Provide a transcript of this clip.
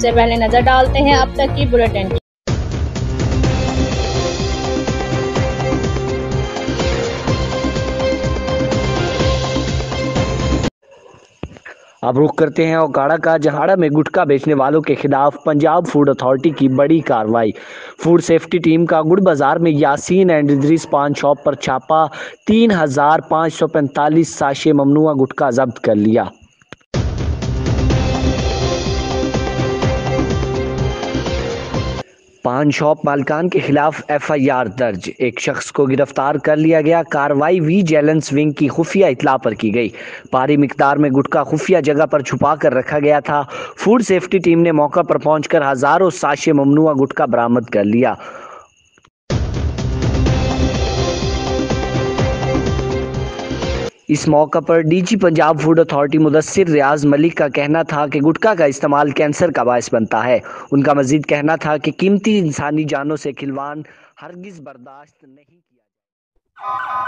सबसे पहले नजर डालते हैं अब तक की बुलेटिन की। अब रुख करते हैं ओकाड़ा का, जहाड़ा में गुटखा बेचने वालों के खिलाफ पंजाब फूड अथॉरिटी की बड़ी कार्रवाई। फूड सेफ्टी टीम का गुड़ बाजार में यासीन एंड इदरीस पान शॉप पर छापा, 3545 साशे ममनुआ गुटखा जब्त कर लिया। पान शॉप मालिकान के खिलाफ एफआईआर दर्ज, एक शख्स को गिरफ्तार कर लिया गया। कार्रवाई विजिलेंस विंग की खुफिया इतला पर की गई। भारी मिकदार में गुटखा खुफिया जगह पर छुपा कर रखा गया था। फूड सेफ्टी टीम ने मौका पर पहुंचकर हजारों साशे ममनुआ गुटखा बरामद कर लिया। इस मौका पर DG Punjab food authority Mudassir Riaz Malik का कहना था कि गुटखा का इस्तेमाल कैंसर का बायस बनता है। उनका मजीद कहना था कि कीमती इंसानी जानों से खिलवाड़ हरगिज बर्दाश्त नहीं किया जाएगा।